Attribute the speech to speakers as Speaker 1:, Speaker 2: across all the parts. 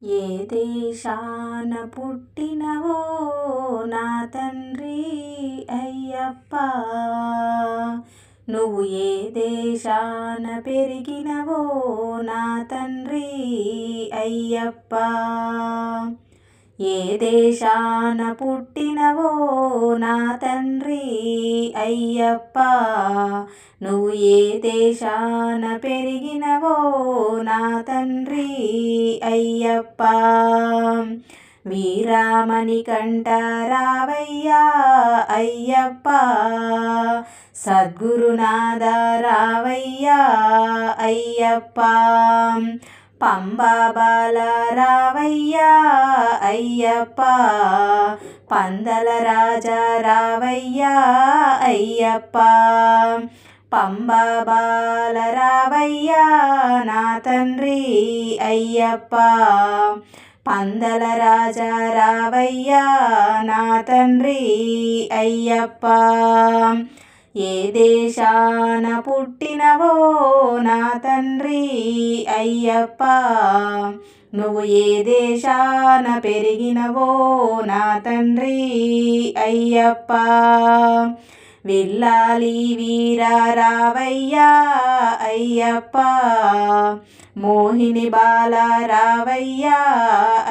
Speaker 1: ఏ దేశాన పుట్టినవో నా తండ్రి అయ్యప్ప, నువ్వు ఏ దేశాన పెరిగినవో నా తండ్రి అయ్యప్ప. ఏ దేశాన పుట్టినవో నా తండ్రి అయ్యప్ప, నువ్వు ఏ దేశాన పెరిగినవో నా తండ్రి అయ్యప్ప. వీరమణికంఠ రావయ్యా అయ్యప్ప, సద్గురునాథ రావయ్యా అయ్యప్ప. పంబా బాల రావయ్యా అయ్యప్ప, పందల రాజా రావయ్యా అయ్యప్ప. పంబా బాల రావయ్యా నా తండ్రి అయ్యప్ప, పందల రాజా రావయ్యా నా తండ్రి అయ్యప్ప. ఏ దేశాన పుట్టినవో నా తండ్రి అయ్యప్ప, నువ్వు ఏ దేశాన పెరిగినవో నా తండ్రి అయ్యప్ప. విల్లాలి వీర రావయ్యా అయ్యప్ప, మోహిని బాల రావయ్యా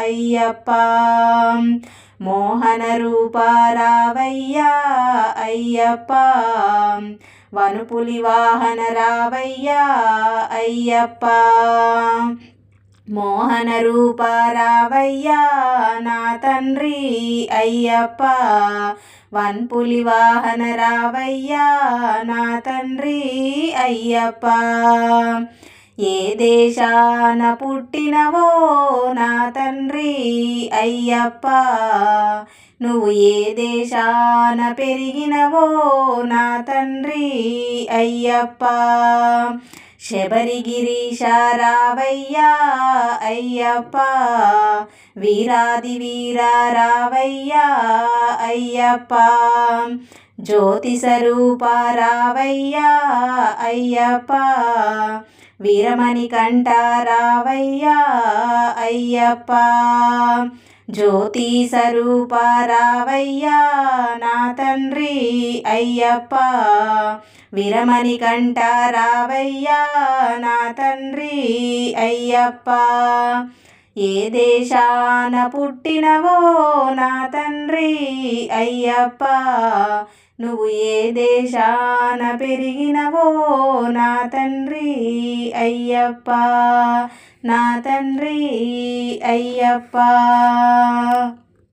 Speaker 1: అయ్యప్ప. మోహన రూప రావయ్యా అయ్యప్ప, వనుపులి వాహన రావయ్యా అయ్యప్ప. మోహన రూప రావయ్యా నా తండ్రి అయ్యప్ప, వన్పులి వాహన రావయ్యా నా తండ్రి అయ్యప్ప. ఏ దేశాన పుట్టినవో నా తండ్రి అయ్యప్ప, నువ్వు ఏ దేశాన పెరిగినవో నా తండ్రి అయ్యప్ప. శబరిగిరీశ రావయ్యా అయ్యప్ప, వీరాది వీర రావయ్యా అయ్యప్ప. జ్యోతి స్వరూప రావయ్యా అయ్యప్ప, వీరమణికంఠ రావయ్యా అయ్యప్ప. జ్యోతి స్వరూప రావయ్యా నా తండ్రి అయ్యప్ప, వీరమణికంఠ రావయ్యా నా తండ్రి అయ్యప్ప. ఏ దేశాన పుట్టినవో నా తండ్రి అయ్యప్ప, నువ్వు ఏ దేశాన పెరిగినవో నా తండ్రి అయ్యప్ప, నా తండ్రి అయ్యప్ప.